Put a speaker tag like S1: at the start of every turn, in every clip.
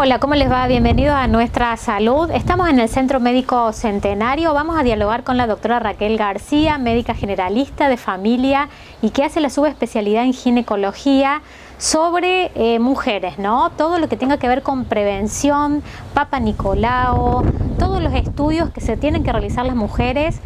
S1: Hola, ¿cómo les va? Bienvenidos a Nuestra Salud. Estamos en el Centro Médico Centenario. Vamos a dialogar con la doctora Raquel García, médica generalista de familia y que hace la subespecialidad en ginecología sobre mujeres, ¿no? Todo lo que tenga que ver con prevención, Papa Nicolau, todos los estudios que se tienen que realizar las mujeres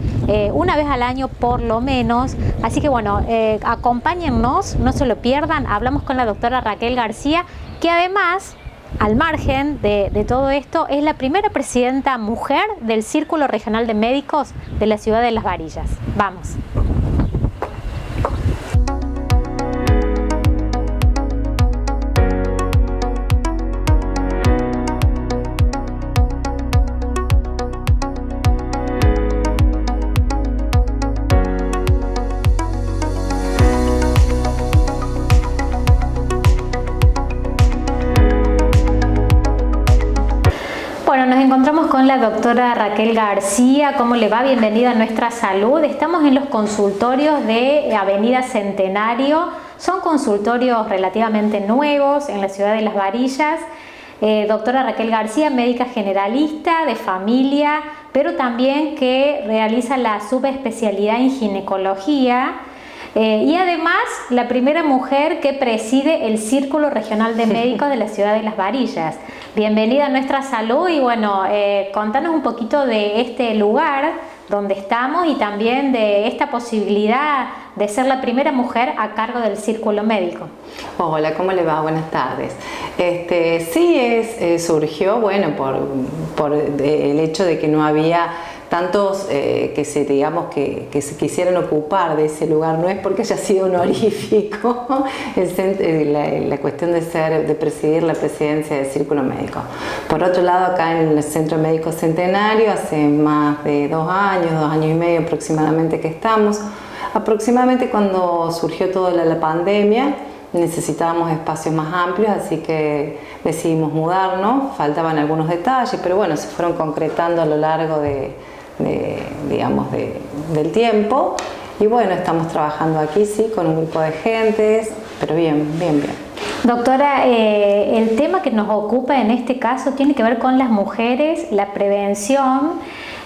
S1: una vez al año por lo menos. Así que bueno, acompáñennos, no se lo pierdan. Hablamos con la doctora Raquel García, que además, al margen de todo esto, es la primera presidenta mujer del Círculo Regional de Médicos de la ciudad de Las Varillas. Vamos. Bueno, nos encontramos con la doctora Raquel García. ¿Cómo le va? Bienvenida a Nuestra Salud. Estamos en los consultorios de Avenida Centenario. Son consultorios relativamente nuevos en la ciudad de Las Varillas. Doctora Raquel García, médica generalista de familia, pero también que realiza la subespecialidad en ginecología. Y además la primera mujer que preside el Círculo Regional de Médicos de la ciudad de Las Varillas. Bienvenida a Nuestra Salud y bueno, contanos un poquito de este lugar donde estamos y también de esta posibilidad de ser la primera mujer a cargo del Círculo Médico.
S2: Hola, ¿cómo le va? Buenas tardes. Sí, surgió, bueno, por el hecho de que no había tantos que se quisieran ocupar de ese lugar. No es porque haya sido honorífico la cuestión de presidir la presidencia del Círculo Médico. Por otro lado, acá en el Centro Médico Centenario, hace más de 2 años y medio aproximadamente que estamos, aproximadamente cuando surgió toda la pandemia, necesitábamos espacios más amplios, así que decidimos mudarnos. Faltaban algunos detalles, pero bueno, se fueron concretando a lo largo del tiempo. Y bueno, estamos trabajando aquí, sí, con un grupo de gentes, pero bien.
S1: Doctora, el tema que nos ocupa en este caso tiene que ver con las mujeres, la prevención,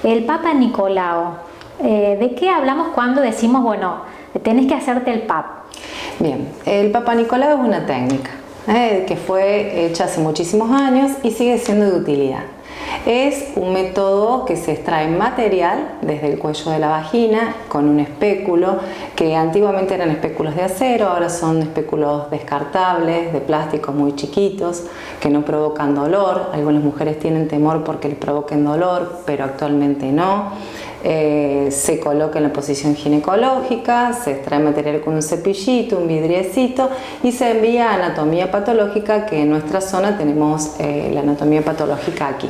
S1: el Papa Nicolau. ¿De qué hablamos cuando decimos, bueno, tenés que hacerte el PAP?
S2: Bien, el Papa Nicolau es una técnica que fue hecha hace muchísimos años y sigue siendo de utilidad. Es un método que se extrae material desde el cuello de la vagina con un espéculo, que antiguamente eran espéculos de acero, ahora son espéculos descartables, de plástico muy chiquitos, que no provocan dolor. Algunas mujeres tienen temor porque les provoquen dolor, pero actualmente no. Se coloca en la posición ginecológica, se extrae material con un cepillito, un vidriecito y se envía a anatomía patológica, que en nuestra zona tenemos la anatomía patológica aquí.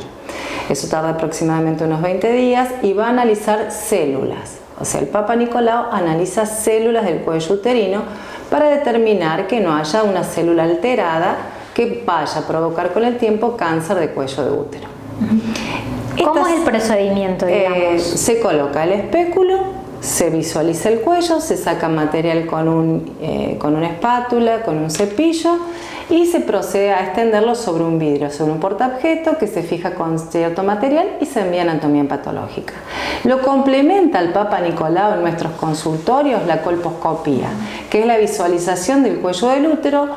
S2: Eso tarda aproximadamente unos 20 días y va a analizar células. O sea, el Papa Nicolau analiza células del cuello uterino para determinar que no haya una célula alterada que vaya a provocar con el tiempo cáncer de cuello de útero.
S1: ¿Cómo es el procedimiento, digamos?
S2: Se coloca el espéculo, se visualiza el cuello, se saca material con una espátula, con un cepillo y se procede a extenderlo sobre un vidrio, sobre un portaobjeto que se fija con cierto material y se envía a anatomía patológica. Lo complementa el Papa Nicolau en nuestros consultorios la colposcopía, que es la visualización del cuello del útero,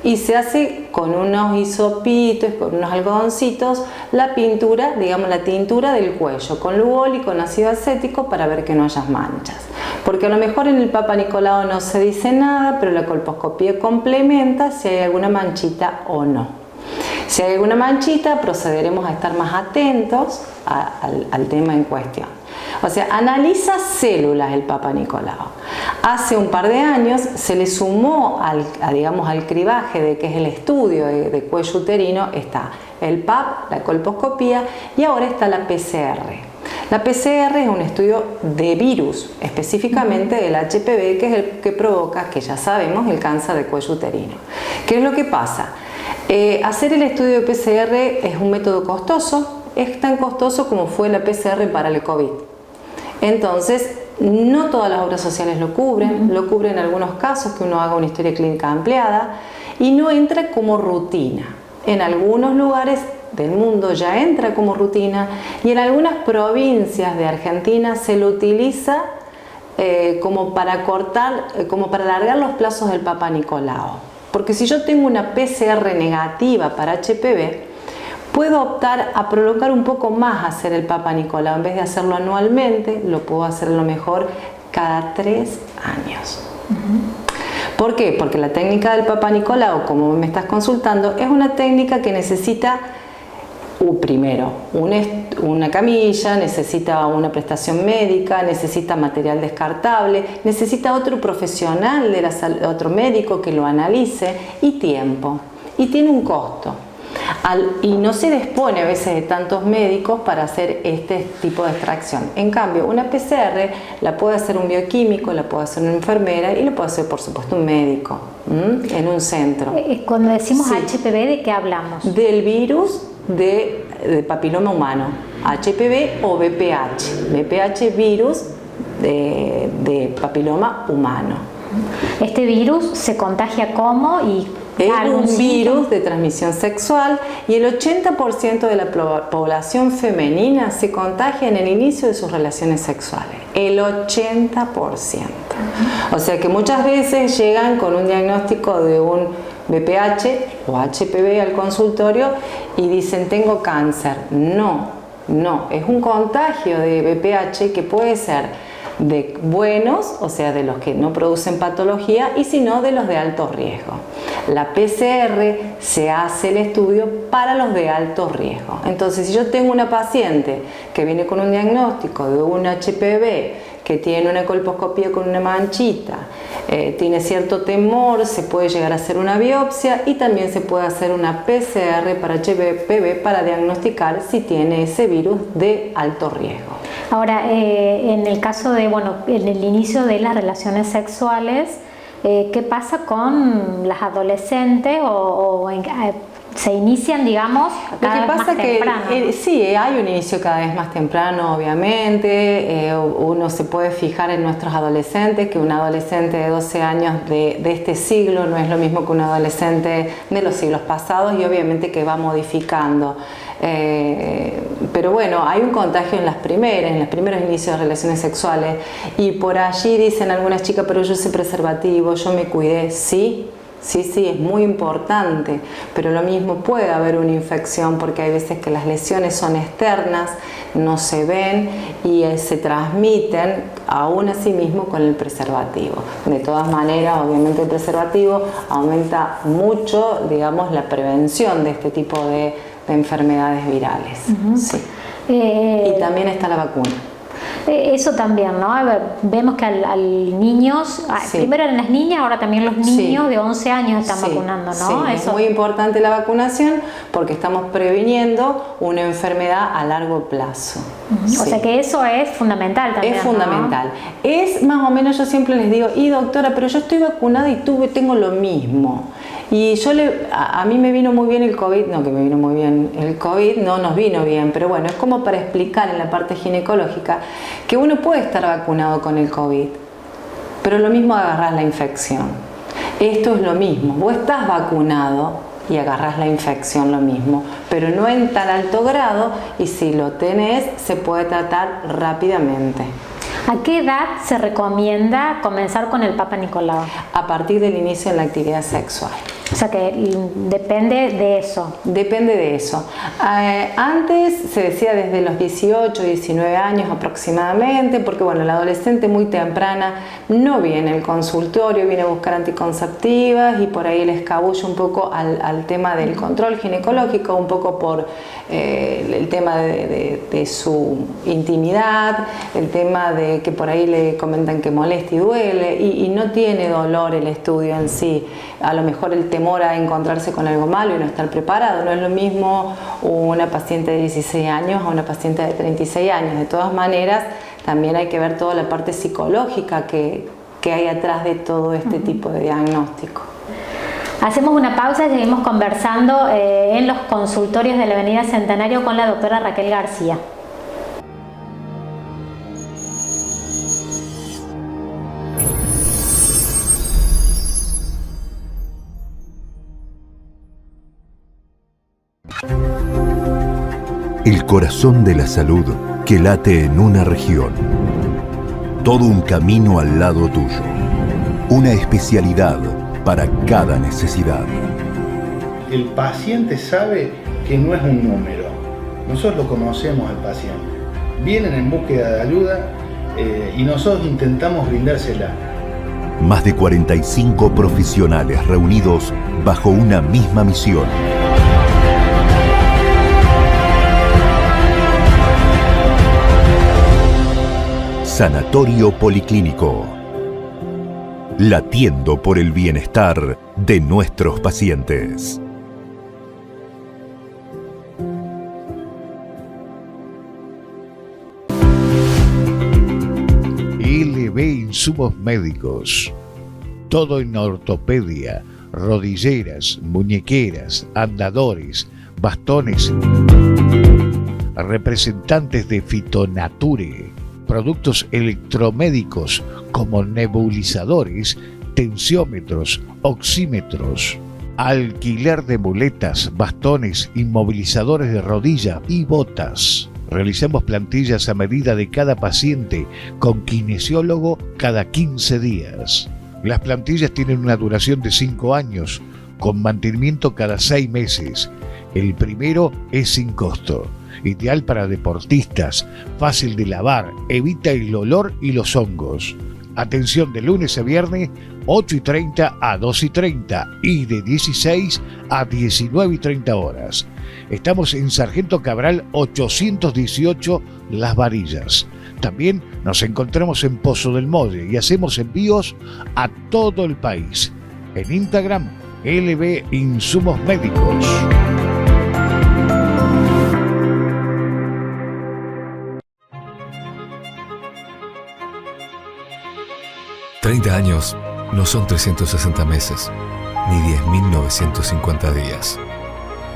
S2: y se hace con unos hisopitos, con unos algodoncitos, la pintura, digamos la tintura del cuello, con Lugol y con ácido acético para ver que no haya manchas. Porque a lo mejor en el Papa Nicolau no se dice nada, pero la colposcopía complementa si hay alguna manchita o no. Si hay alguna manchita, procederemos a estar más atentos al tema en cuestión. O sea, analiza células el Papa Nicolau. Hace un par de años se le sumó al cribaje de que es el estudio de cuello uterino, está el PAP, la colposcopía, y ahora está la PCR. La PCR es un estudio de virus, específicamente del HPV, que es el que provoca, que ya sabemos, el cáncer de cuello uterino. ¿Qué es lo que pasa? Hacer el estudio de PCR es un método costoso, es tan costoso como fue la PCR para el COVID. Entonces, no todas las obras sociales lo cubren en algunos casos que uno haga una historia clínica ampliada y no entra como rutina. en algunos lugares del mundo ya entra como rutina y en algunas provincias de Argentina se lo utiliza como para cortar, como para alargar los plazos del Papa Nicolau. Porque si yo tengo una PCR negativa para HPV, puedo optar a prolongar un poco más hacer el Papa Nicolau. En vez de hacerlo anualmente, lo puedo hacer a lo mejor cada 3 años. ¿Por qué? Porque la técnica del Papa Nicolau, como me estás consultando, es una técnica que necesita primero una camilla, necesita una prestación médica, necesita material descartable, necesita otro profesional de la salud, otro médico que lo analice y tiempo. Y tiene un costo. Y no se dispone a veces de tantos médicos para hacer este tipo de extracción. En cambio, una PCR la puede hacer un bioquímico, la puede hacer una enfermera y la puede hacer, por supuesto, un médico en un centro.
S1: Cuando decimos HPV, ¿de qué hablamos?
S2: Del virus de papiloma humano, HPV o VPH. VPH, virus de papiloma humano.
S1: ¿Este virus se contagia cómo y
S2: es un virus de transmisión sexual y el 80% de la población femenina se contagia en el inicio de sus relaciones sexuales. El 80%. O sea que muchas veces llegan con un diagnóstico de un VPH o HPV al consultorio y dicen tengo cáncer. No, es un contagio de VPH que puede ser de buenos, o sea, de los que no producen patología, y si no, de los de alto riesgo. La PCR se hace el estudio para los de alto riesgo. Entonces, si yo tengo una paciente que viene con un diagnóstico de un HPV, que tiene una colposcopía con una manchita, tiene cierto temor, se puede llegar a hacer una biopsia y también se puede hacer una PCR para HPV para diagnosticar si tiene ese virus de alto riesgo.
S1: Ahora, en el caso de, en el inicio de las relaciones sexuales, ¿qué pasa con las adolescentes se inician, digamos, cada vez más temprano?
S2: Sí, hay un inicio cada vez más temprano, obviamente. Uno se puede fijar en nuestros adolescentes, que un adolescente de 12 años de este siglo no es lo mismo que un adolescente de los siglos pasados y obviamente que va modificando. Pero bueno, hay un contagio en los primeros inicios de relaciones sexuales y por allí dicen algunas chicas, pero yo usé preservativo, yo me cuidé. Sí, es muy importante, pero lo mismo puede haber una infección porque hay veces que las lesiones son externas, no se ven y se transmiten aún así mismo con el preservativo. De todas maneras, obviamente el preservativo aumenta mucho, digamos, la prevención de este tipo de enfermedades virales. Sí. Y también está la vacuna.
S1: Eso también, ¿no? A ver, vemos que al niños, primero eran las niñas, ahora también los niños de 11 años están vacunando, ¿no?
S2: Sí, es muy importante la vacunación porque estamos previniendo una enfermedad a largo plazo.
S1: O sea que eso es fundamental también,
S2: es fundamental. ¿No? Es más o menos, yo siempre les digo, doctora, pero yo estoy vacunada y tengo lo mismo. Y a mí me vino muy bien el COVID, no que me vino muy bien, el COVID no nos vino bien, pero bueno, es como para explicar en la parte ginecológica que uno puede estar vacunado con el COVID, pero lo mismo agarrás la infección. Esto es lo mismo, vos estás vacunado y agarrás la infección lo mismo, pero no en tan alto grado y si lo tenés se puede tratar rápidamente.
S1: ¿A qué edad se recomienda comenzar con el Papa Nicolau?
S2: A partir del inicio de la actividad sexual.
S1: O sea que depende de eso.
S2: Depende de eso. Antes se decía desde los 18, 19 años aproximadamente, porque bueno, la adolescente muy temprana no viene al consultorio, viene a buscar anticonceptivas y por ahí le escabulle un poco al tema del control ginecológico, un poco por el tema de su intimidad, el tema de que por ahí le comentan que molesta y duele y no tiene dolor el estudio en sí. A lo mejor el temor a encontrarse con algo malo y no estar preparado. No es lo mismo una paciente de 16 años a una paciente de 36 años. De todas maneras, también hay que ver toda la parte psicológica que hay atrás de todo este tipo de diagnóstico.
S1: Hacemos una pausa y seguimos conversando en los consultorios de la Avenida Centenario con la doctora Raquel García.
S3: El corazón de la salud que late en una región. Todo un camino al lado tuyo. Una especialidad para cada necesidad.
S4: El paciente sabe que no es un número. Nosotros lo conocemos al paciente. Vienen en búsqueda de ayuda y nosotros intentamos brindársela.
S3: Más de 45 profesionales reunidos bajo una misma misión. Sanatorio Policlínico. Latiendo por el bienestar de nuestros pacientes.
S5: LB Insumos Médicos. Todo en ortopedia, rodilleras, muñequeras, andadores, bastones. Representantes de Fitonature. Productos electromédicos como nebulizadores, tensiómetros, oxímetros. Alquiler de muletas, bastones, inmovilizadores de rodilla y botas. Realizamos plantillas a medida de cada paciente con kinesiólogo cada 15 días. Las plantillas tienen una duración de 5 años, con mantenimiento cada 6 meses. El primero es sin costo. Ideal para deportistas, fácil de lavar, evita el olor y los hongos. Atención de lunes a viernes, 8:30 a 2:30 y de 16 a 19:30 horas. Estamos en Sargento Cabral 818 Las Varillas. También nos encontramos en Pozo del Molle y hacemos envíos a todo el país. En Instagram, LB Insumos Médicos.
S6: $30 años no son 360 meses, ni 10.950 días.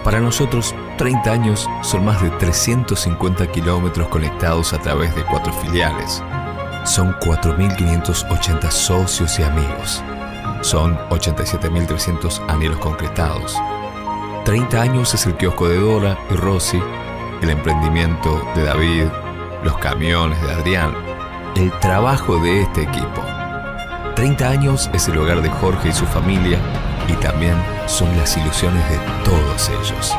S6: Para nosotros, 30 años son más de 350 kilómetros conectados a través de 4 filiales. Son 4.580 socios y amigos. Son 87.300 anhelos concretados. 30 años es el kiosco de Dora y Rosy, el emprendimiento de David, los camiones de Adrián, el trabajo de este equipo. 30 años es el hogar de Jorge y su familia y también son las ilusiones de todos ellos.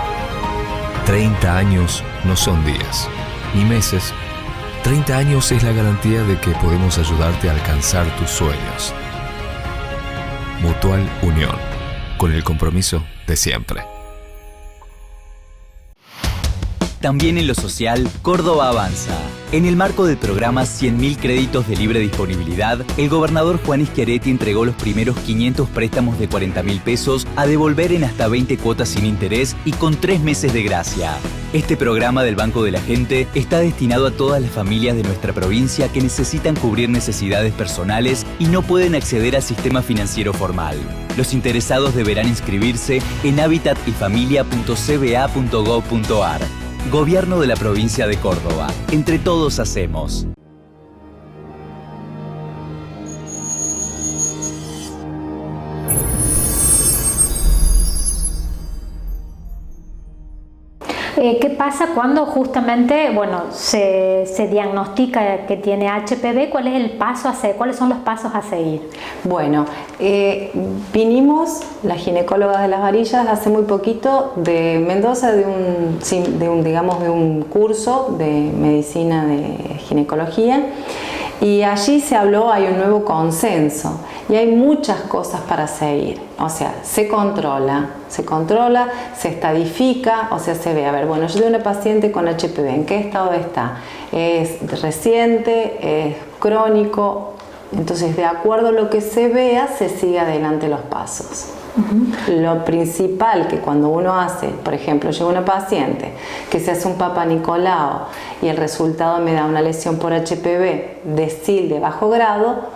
S6: 30 años no son días, ni meses. 30 años es la garantía de que podemos ayudarte a alcanzar tus sueños. Mutual Unión, con el compromiso de siempre.
S7: También en lo social, Córdoba avanza. En el marco del programa 100.000 créditos de libre disponibilidad, el gobernador Juan Schiaretti entregó los primeros 500 préstamos de 40.000 pesos a devolver en hasta 20 cuotas sin interés y con 3 meses de gracia. Este programa del Banco de la Gente está destinado a todas las familias de nuestra provincia que necesitan cubrir necesidades personales y no pueden acceder al sistema financiero formal. Los interesados deberán inscribirse en habitatyfamilia.cba.gov.ar. Gobierno de la provincia de Córdoba. Entre todos hacemos.
S1: ¿Qué pasa cuando justamente, se diagnostica que tiene HPV? ¿Cuál es el paso ¿Cuáles son los pasos a seguir?
S2: Bueno, vinimos, las ginecólogas de Las Varillas, hace muy poquito de Mendoza, de un curso de medicina de ginecología, y allí se habló, hay un nuevo consenso y hay muchas cosas para seguir. O sea, se controla, se estadifica, o sea, se ve, yo tengo una paciente con HPV, ¿en qué estado está? ¿Es reciente? ¿Es crónico? Entonces, de acuerdo a lo que se vea, se sigue adelante los pasos. Lo principal que cuando uno hace, por ejemplo, llega una paciente que se hace un Papa Nicolau y el resultado me da una lesión por HPV de SIL de bajo grado,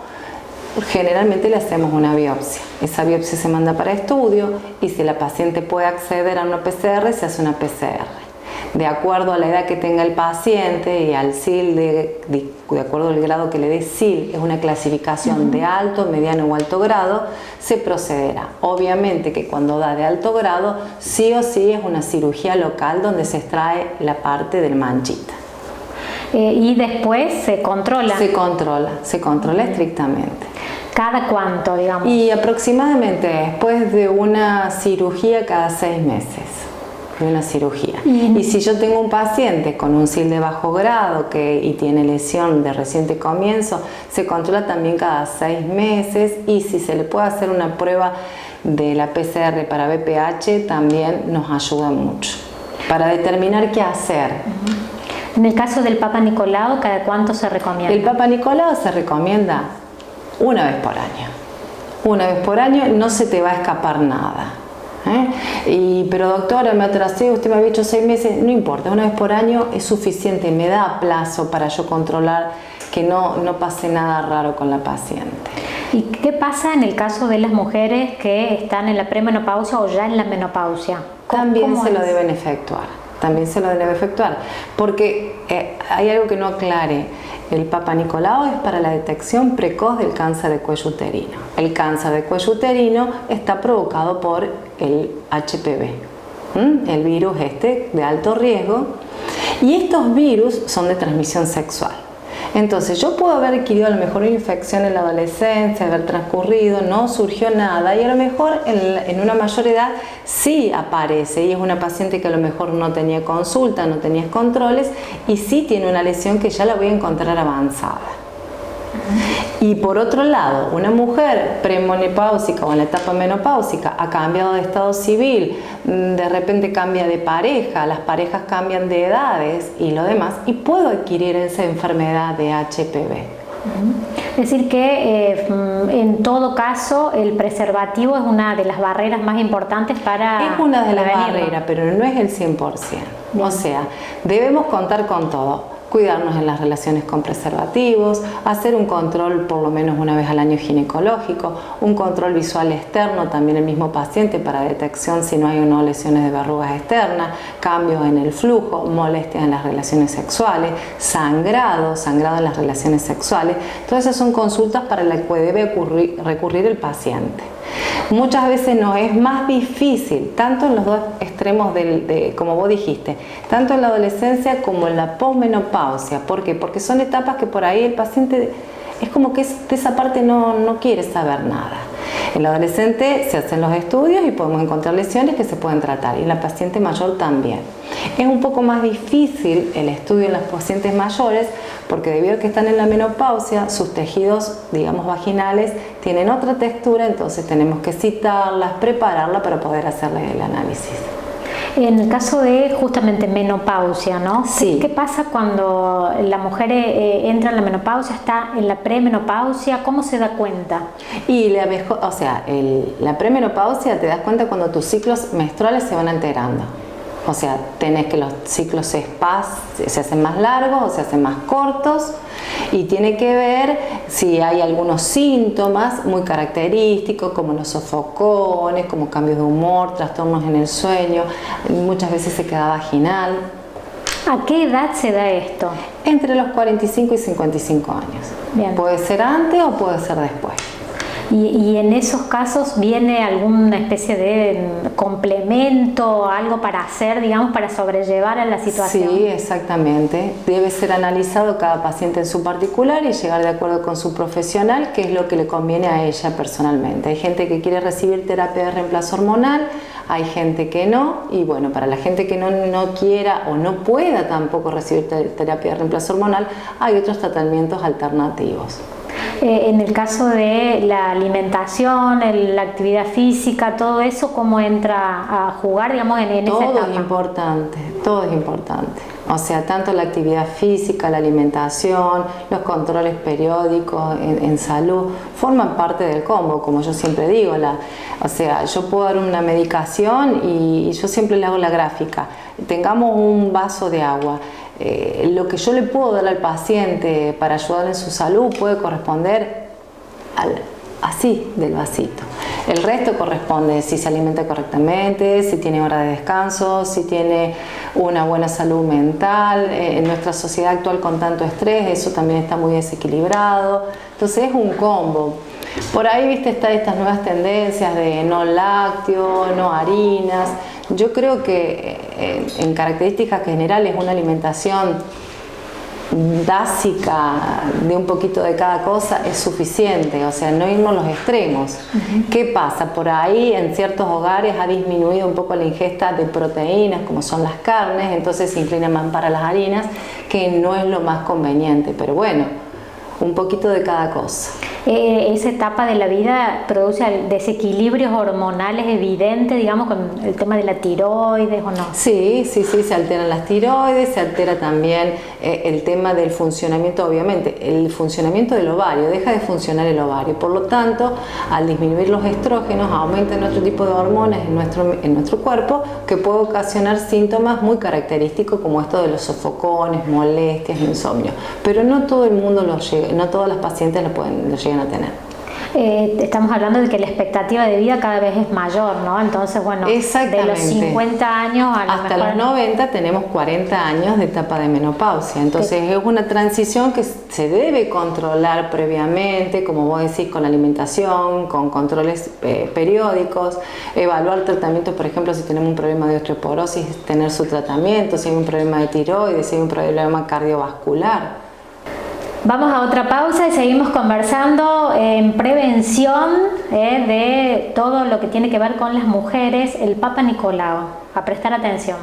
S2: generalmente le hacemos una biopsia. Esa biopsia se manda para estudio y si la paciente puede acceder a una PCR, se hace una PCR. De acuerdo a la edad que tenga el paciente y al SIL, de acuerdo al grado que le dé SIL, es una clasificación de alto, mediano o alto grado, se procederá. Obviamente que cuando da de alto grado, sí o sí es una cirugía local donde se extrae la parte del manchita.
S1: Y después se controla.
S2: Se controla estrictamente.
S1: ¿Cada cuánto, digamos?
S2: Y aproximadamente después de una cirugía cada 6 meses. De una cirugía. Y si yo tengo un paciente con un SIL de bajo grado y tiene lesión de reciente comienzo, se controla también cada 6 meses, y si se le puede hacer una prueba de la PCR para BPH también nos ayuda mucho para determinar qué hacer.
S1: En el caso del Papa Nicolau, ¿cada cuánto se recomienda?
S2: El Papa Nicolau se recomienda una vez por año. Una vez por año, no se te va a escapar nada. Pero doctora, me atrasé, usted me había dicho 6 meses, no importa, una vez por año es suficiente, me da plazo para yo controlar que no pase nada raro con la paciente.
S1: ¿Y qué pasa en el caso de las mujeres que están en la premenopausia o ya en la menopausia?
S2: También se lo deben efectuar. También se lo debe efectuar, porque hay algo que no aclare. El Papa Nicolau es para la detección precoz del cáncer de cuello uterino. El cáncer de cuello uterino está provocado por el HPV, el virus de alto riesgo, y estos virus son de transmisión sexual. Entonces yo puedo haber adquirido a lo mejor una infección en la adolescencia, haber transcurrido, no surgió nada, y a lo mejor en una mayor edad sí aparece, y es una paciente que a lo mejor no tenía consulta, no tenía controles, y sí tiene una lesión que ya la voy a encontrar avanzada. Y por otro lado, una mujer premenopáusica o en la etapa menopáusica ha cambiado de estado civil, de repente cambia de pareja, las parejas cambian de edades y lo demás, y puedo adquirir esa enfermedad de HPV.
S1: Es decir que en todo caso el preservativo es una de las barreras más importantes para...
S2: Es una de las barreras, pero no es el 100%.
S1: Bien.
S2: O sea, debemos contar con todo. Cuidarnos en las relaciones con preservativos, hacer un control por lo menos una vez al año ginecológico, un control visual externo también el mismo paciente para detección si no hay o no lesiones de verrugas externas, cambios en el flujo, molestias en las relaciones sexuales, sangrado en las relaciones sexuales. Todas esas son consultas para las que debe recurrir el paciente. Muchas veces nos es más difícil, tanto en los dos extremos como vos dijiste, tanto en la adolescencia como en la posmenopausia. ¿Por qué? Porque son etapas que por ahí el paciente es como que de esa parte no quiere saber nada. En la adolescente se hacen los estudios y podemos encontrar lesiones que se pueden tratar, y en la paciente mayor también. Es un poco más difícil el estudio en las pacientes mayores porque debido a que están en la menopausia, sus tejidos, digamos, vaginales tienen otra textura, entonces tenemos que citarlas, prepararlas para poder hacerles el análisis.
S1: En el caso de justamente menopausia, ¿no?
S2: Sí.
S1: ¿Qué pasa cuando la mujer entra en la menopausia, está en la premenopausia? ¿Cómo se da cuenta?
S2: Y la premenopausia te das cuenta cuando tus ciclos menstruales se van alterando. O sea, tenés que los ciclos se hacen más largos o se hacen más cortos, y tiene que ver si hay algunos síntomas muy característicos como los sofocones, como cambios de humor, trastornos en el sueño, muchas veces sequedad vaginal.
S1: ¿A qué edad se da esto?
S2: Entre los 45 y 55 años.
S1: Bien.
S2: Puede ser antes o puede ser después.
S1: ¿Y en esos casos viene alguna especie de complemento, algo para hacer, digamos, para sobrellevar a la situación?
S2: Sí, exactamente. Debe ser analizado cada paciente en su particular y llegar de acuerdo con su profesional qué es lo que le conviene a ella personalmente. Hay gente que quiere recibir terapia de reemplazo hormonal, hay gente que no, y bueno, para la gente que no quiera o no pueda tampoco recibir terapia de reemplazo hormonal, hay otros tratamientos alternativos.
S1: En el caso de la alimentación, la actividad física, todo eso, ¿cómo entra a jugar, digamos, en esa etapa?
S2: Todo es importante. O sea, tanto la actividad física, la alimentación, los controles periódicos en salud, forman parte del combo, como yo siempre digo. Yo puedo dar una medicación y yo siempre le hago la gráfica. Tengamos un vaso de agua. Lo que yo le puedo dar al paciente para ayudar en su salud puede corresponder así del vasito. El resto corresponde si se alimenta correctamente, si tiene hora de descanso, si tiene una buena salud mental. En nuestra sociedad actual con tanto estrés, eso también está muy desequilibrado. Entonces es un combo. Por ahí, viste, están estas nuevas tendencias de no lácteo, no harinas. Yo creo que en características generales una alimentación básica de un poquito de cada cosa es suficiente, o sea, no irnos a los extremos. ¿Qué pasa? Por ahí en ciertos hogares ha disminuido un poco la ingesta de proteínas, como son las carnes, entonces se inclinan más para las harinas, que no es lo más conveniente, pero bueno, un poquito de cada cosa.
S1: Esa etapa de la vida produce desequilibrios hormonales evidentes, digamos, con el tema de la tiroides, ¿o no?
S2: Sí, se alteran las tiroides, se altera también el tema del funcionamiento, obviamente, el funcionamiento del ovario, deja de funcionar el ovario, por lo tanto, al disminuir los estrógenos, aumentan otro tipo de hormonas en nuestro cuerpo, que puede ocasionar síntomas muy característicos como esto de los sofocones, molestias, insomnio, pero no todo el mundo no todas las pacientes lo llegan a tener.
S1: Estamos hablando de que la expectativa de vida cada vez es mayor, ¿no? Entonces, bueno, de los 50 años
S2: hasta los 90 tenemos 40 años de etapa de menopausia. Entonces es una transición que se debe controlar previamente, como vos decís, con la alimentación, con controles periódicos, evaluar tratamientos, por ejemplo, si tenemos un problema de osteoporosis, tener su tratamiento, si hay un problema de tiroides, si hay un problema cardiovascular.
S1: Vamos a otra pausa y seguimos conversando en prevención de todo lo que tiene que ver con las mujeres, el Papa Nicolau. A prestar atención.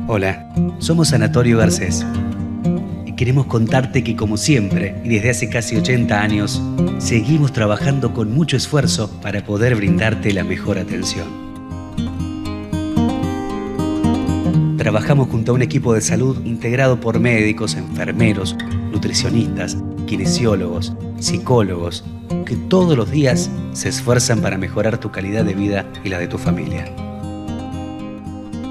S8: Hola, somos Sanatorio Garcés. Queremos contarte que, como siempre, y desde hace casi 80 años, seguimos trabajando con mucho esfuerzo para poder brindarte la mejor atención. Trabajamos junto a un equipo de salud integrado por médicos, enfermeros, nutricionistas, kinesiólogos, psicólogos, que todos los días se esfuerzan para mejorar tu calidad de vida y la de tu familia.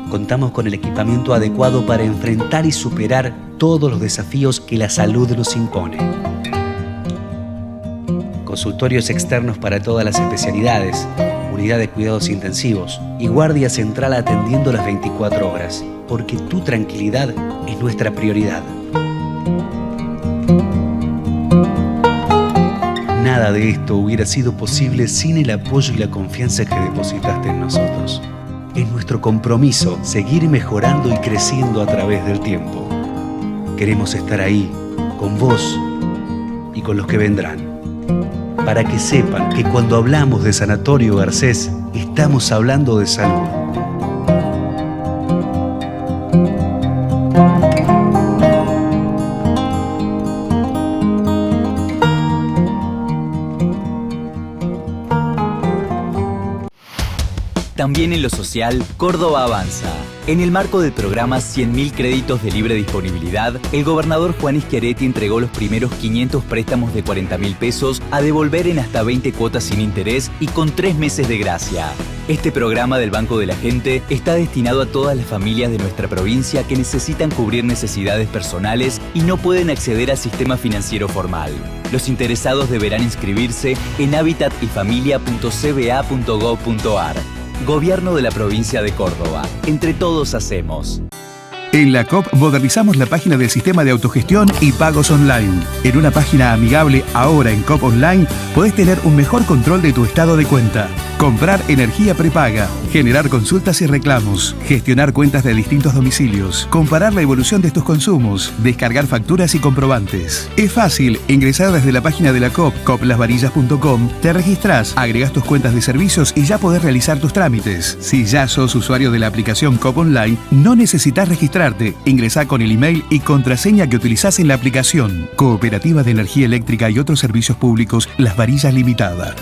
S8: Contamos con el equipamiento adecuado para enfrentar y superar todos los desafíos que la salud nos impone. Consultorios externos para todas las especialidades, unidad de cuidados intensivos y guardia central atendiendo las 24 horas, porque tu tranquilidad es nuestra prioridad. Nada de esto hubiera sido posible sin el apoyo y la confianza que depositaste en nosotros. Es nuestro compromiso seguir mejorando y creciendo a través del tiempo. Queremos estar ahí, con vos y con los que vendrán, para que sepan que cuando hablamos de Sanatorio Garcés, estamos hablando de salud.
S7: También en lo social, Córdoba avanza. En el marco del programa 100.000 créditos de libre disponibilidad, el gobernador Juan Schiaretti entregó los primeros 500 préstamos de 40.000 pesos a devolver en hasta 20 cuotas sin interés y con 3 meses de gracia. Este programa del Banco de la Gente está destinado a todas las familias de nuestra provincia que necesitan cubrir necesidades personales y no pueden acceder al sistema financiero formal. Los interesados deberán inscribirse en habitatyfamilia.cba.gov.ar. Gobierno de la provincia de Córdoba. Entre todos hacemos.
S9: En la COP modernizamos la página del sistema de autogestión y pagos online. En una página amigable, ahora en COP Online, podés tener un mejor control de tu estado de cuenta. Comprar energía prepaga, generar consultas y reclamos, gestionar cuentas de distintos domicilios, comparar la evolución de tus consumos, descargar facturas y comprobantes. Es fácil, ingresar desde la página de la COP, coplasvarillas.com, te registrás, agregás tus cuentas de servicios y ya podés realizar tus trámites. Si ya sos usuario de la aplicación COP Online, no necesitas registrarte. Ingresá con el email y contraseña que utilizás en la aplicación. Cooperativa de Energía Eléctrica y otros servicios públicos, Las Varillas Limitada.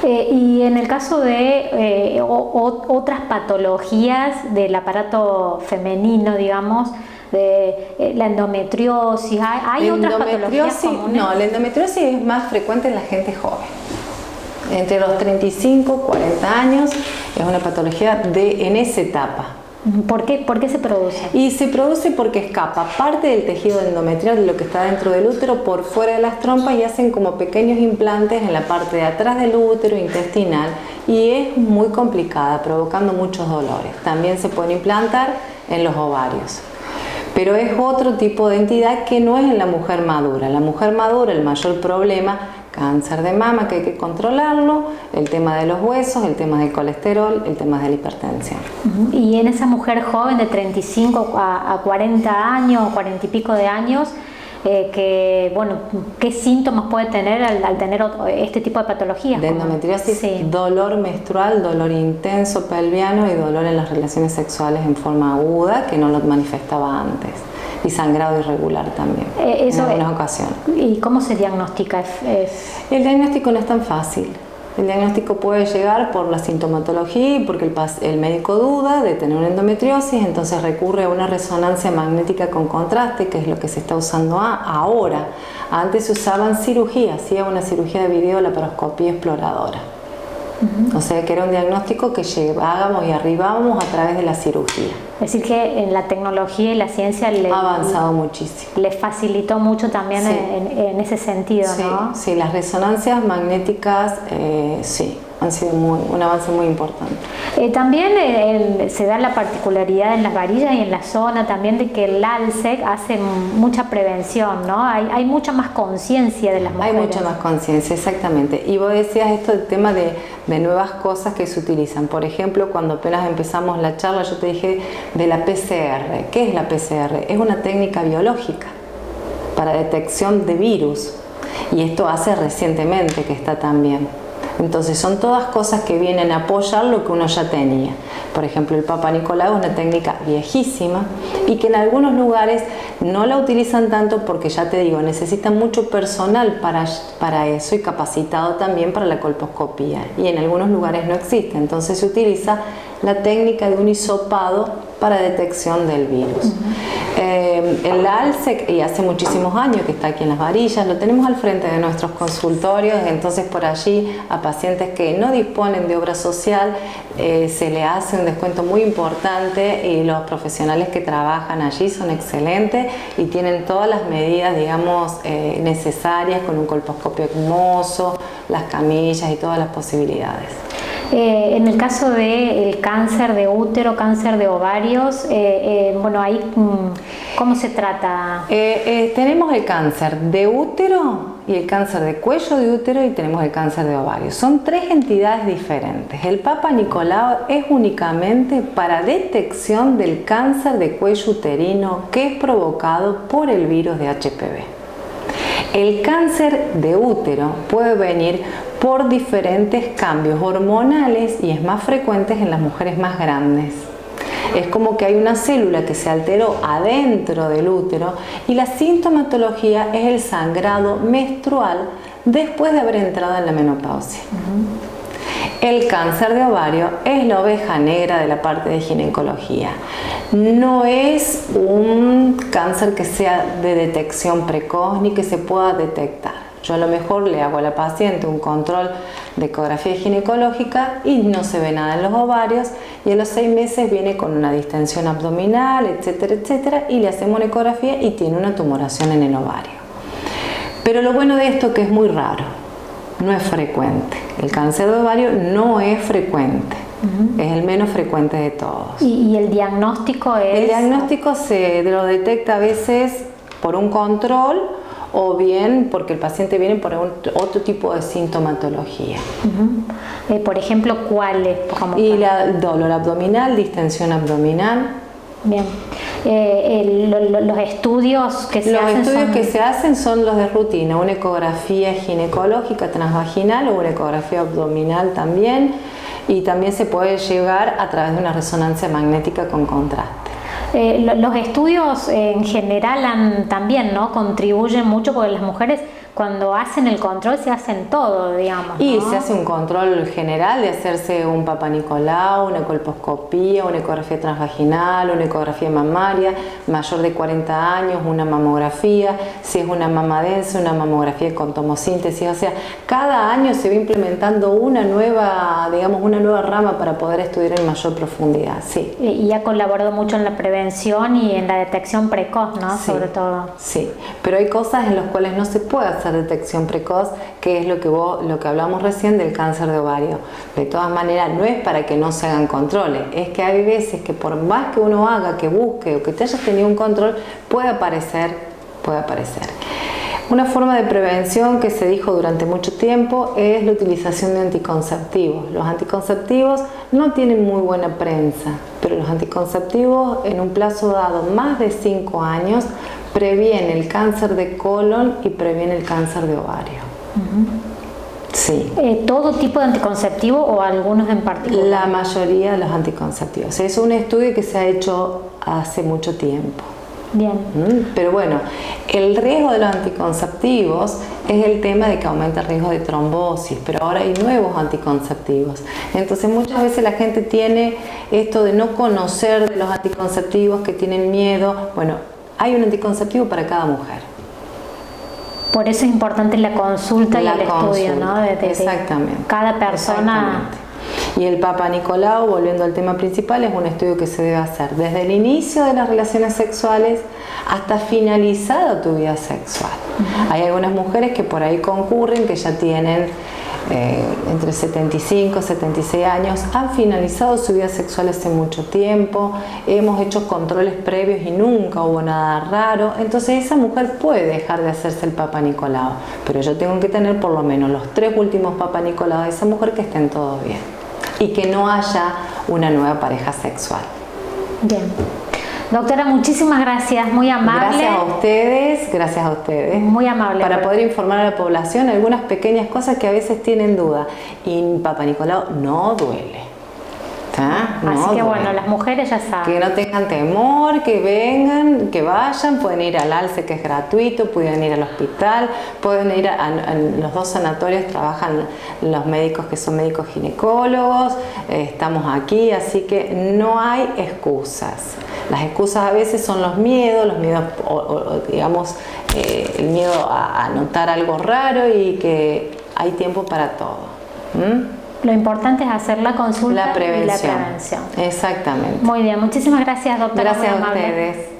S1: Y en el caso de otras patologías del aparato femenino, digamos, de la endometriosis, ¿hay otras patologías comunes?
S2: No, la endometriosis es más frecuente en la gente joven. Entre los 35 y 40 años es una patología en esa etapa.
S1: ¿Por qué se produce?
S2: Y se produce porque escapa parte del tejido endometrial de lo que está dentro del útero por fuera de las trompas y hacen como pequeños implantes en la parte de atrás del útero intestinal y es muy complicada, provocando muchos dolores. También se pueden implantar en los ovarios. Pero es otro tipo de entidad que no es en la mujer madura. La mujer madura, el mayor problema, cáncer de mama, que hay que controlarlo, el tema de los huesos, el tema del colesterol, el tema de la hipertensión.
S1: Y en esa mujer joven de 35 a 40 años, 40 y pico de años, ¿qué síntomas puede tener al tener este tipo de patologías?
S2: De endometriosis,
S1: sí.
S2: Dolor menstrual, dolor intenso pelviano y dolor en las relaciones sexuales en forma aguda que no lo manifestaba antes. Y sangrado irregular también, en algunas ocasiones.
S1: ¿Y cómo se diagnostica?
S2: El diagnóstico no es tan fácil. El diagnóstico puede llegar por la sintomatología y porque el médico duda de tener una endometriosis, entonces recurre a una resonancia magnética con contraste, que es lo que se está usando ahora. Antes se usaban cirugías, hacía una cirugía de videolaparoscopía exploradora. O sea que era un diagnóstico que llevábamos y arribábamos a través de la cirugía.
S1: Es decir que en la tecnología y la ciencia
S2: ha avanzado muchísimo.
S1: Le facilitó mucho también
S2: sí.
S1: en ese sentido,
S2: sí,
S1: ¿no?
S2: Sí, las resonancias magnéticas sí, han sido un avance muy importante.
S1: También se da la particularidad en las varillas y en la zona también de que el ALSEC hace mucha prevención, ¿no? Hay mucha más conciencia de las mujeres.
S2: Hay mucha más conciencia, exactamente. Y vos decías esto del tema de nuevas cosas que se utilizan. Por ejemplo, cuando apenas empezamos la charla, yo te dije de la PCR. ¿Qué es la PCR? Es una técnica biológica para detección de virus. Y esto hace recientemente que está también. Entonces son todas cosas que vienen a apoyar lo que uno ya tenía. Por ejemplo, el Papa Nicolau es una técnica viejísima y que en algunos lugares no la utilizan tanto porque, ya te digo, necesitan mucho personal para eso y capacitado también para la colposcopía. Y en algunos lugares no existe. Entonces se utiliza la técnica de un hisopado para detección del virus. El ALSEC, y hace muchísimos años que está aquí en Las Varillas, lo tenemos al frente de nuestros consultorios, entonces por allí a pacientes que no disponen de obra social se le hace un descuento muy importante y los profesionales que trabajan allí son excelentes y tienen todas las medidas, digamos, necesarias con un colposcopio hermoso, las camillas y todas las posibilidades.
S1: En el caso del cáncer de útero, cáncer de ovarios, bueno, ahí ¿cómo se trata?
S2: Tenemos el cáncer de útero y el cáncer de cuello de útero y tenemos el cáncer de ovario. Son tres entidades diferentes. El Papa Nicolau es únicamente para detección del cáncer de cuello uterino que es provocado por el virus de HPV. El cáncer de útero puede venir por diferentes cambios hormonales y es más frecuente en las mujeres más grandes. Es como que hay una célula que se alteró adentro del útero y la sintomatología es el sangrado menstrual después de haber entrado en la menopausia. El cáncer de ovario es la oveja negra de la parte de ginecología. No es un cáncer que sea de detección precoz ni que se pueda detectar. Yo a lo mejor le hago a la paciente un control de ecografía ginecológica y no se ve nada en los ovarios y a los 6 meses viene con una distensión abdominal, etcétera, etcétera, y le hacemos una ecografía y tiene una tumoración en el ovario. Pero lo bueno de esto es que es muy raro, no es frecuente. El cáncer de ovario no es frecuente. Es el menos frecuente de todos.
S1: ¿Y el diagnóstico es?
S2: El diagnóstico se lo detecta a veces por un control o bien porque el paciente viene por otro tipo de sintomatología.
S1: Por ejemplo, ¿cuáles?
S2: El dolor abdominal, distensión abdominal.
S1: Bien. Los estudios que
S2: se hacen son los de rutina, una ecografía ginecológica transvaginal o una ecografía abdominal también, y también se puede llegar a través de una resonancia magnética con contraste.
S1: Los estudios en general también, ¿no?, contribuyen mucho porque las mujeres cuando hacen el control se hacen todo, digamos, ¿no?
S2: Y se hace un control general de hacerse un Papa Nicolau, una colposcopía, una ecografía transvaginal, una ecografía mamaria, mayor de 40 años, una mamografía, si es una mama densa, una mamografía con tomosíntesis. O sea, cada año se va implementando una nueva, digamos, una nueva rama para poder estudiar en mayor profundidad, sí.
S1: Y ha colaborado mucho en la prevención y en la detección precoz, ¿no?
S2: Sí,
S1: sobre todo.
S2: Sí, pero hay cosas en las cuales no se puede hacer detección precoz, que es lo que hablamos recién del cáncer de ovario. De todas maneras, no es para que no se hagan controles, es que hay veces que por más que uno haga, que busque o que te hayas tenido un control, puede aparecer. Una forma de prevención que se dijo durante mucho tiempo es la utilización de anticonceptivos. Los anticonceptivos no tienen muy buena prensa, pero los anticonceptivos en un plazo dado, más de 5 años, previene el cáncer de colon y previene el cáncer de ovario. Sí.
S1: ¿Todo tipo de anticonceptivo o algunos en particular?
S2: La mayoría de los anticonceptivos. Es un estudio que se ha hecho hace mucho tiempo.
S1: Bien.
S2: Pero bueno, el riesgo de los anticonceptivos es el tema de que aumenta el riesgo de trombosis, pero ahora hay nuevos anticonceptivos. Entonces muchas veces la gente tiene esto de no conocer de los anticonceptivos, que tienen miedo. Bueno, hay un anticonceptivo para cada mujer.
S1: Por eso es importante la consulta y el estudio, ¿no?
S2: Exactamente.
S1: Cada persona.
S2: Exactamente. Y el Papa Nicolau, volviendo al tema principal, es un estudio que se debe hacer desde el inicio de las relaciones sexuales hasta finalizada tu vida sexual. Hay algunas mujeres que por ahí concurren, que ya tienen entre 75 y 76 años, han finalizado su vida sexual hace mucho tiempo, hemos hecho controles previos y nunca hubo nada raro. Entonces esa mujer puede dejar de hacerse el Papa Nicolau, pero yo tengo que tener por lo menos los 3 últimos Papa Nicolau de esa mujer que estén todos bien y que no haya una nueva pareja sexual.
S1: Bien. Doctora, muchísimas gracias, muy amable.
S2: Gracias a ustedes.
S1: Muy amable.
S2: Para poder informar a la población algunas pequeñas cosas que a veces tienen duda. Y Papa Nicolau no duele.
S1: Así que bueno, las mujeres ya saben.
S2: Que no tengan temor, que vengan, que vayan, pueden ir al ALCE, que es gratuito, pueden ir al hospital, pueden ir a los 2 sanatorios, trabajan los médicos que son médicos ginecólogos, estamos aquí, así que no hay excusas. Las excusas a veces son los miedos digamos, el miedo a notar algo raro, y que hay tiempo para todo.
S1: Lo importante es hacer la consulta
S2: y la prevención.
S1: Exactamente.
S2: Exactamente.
S1: Muy bien, muchísimas gracias, doctora.
S2: Gracias a ustedes.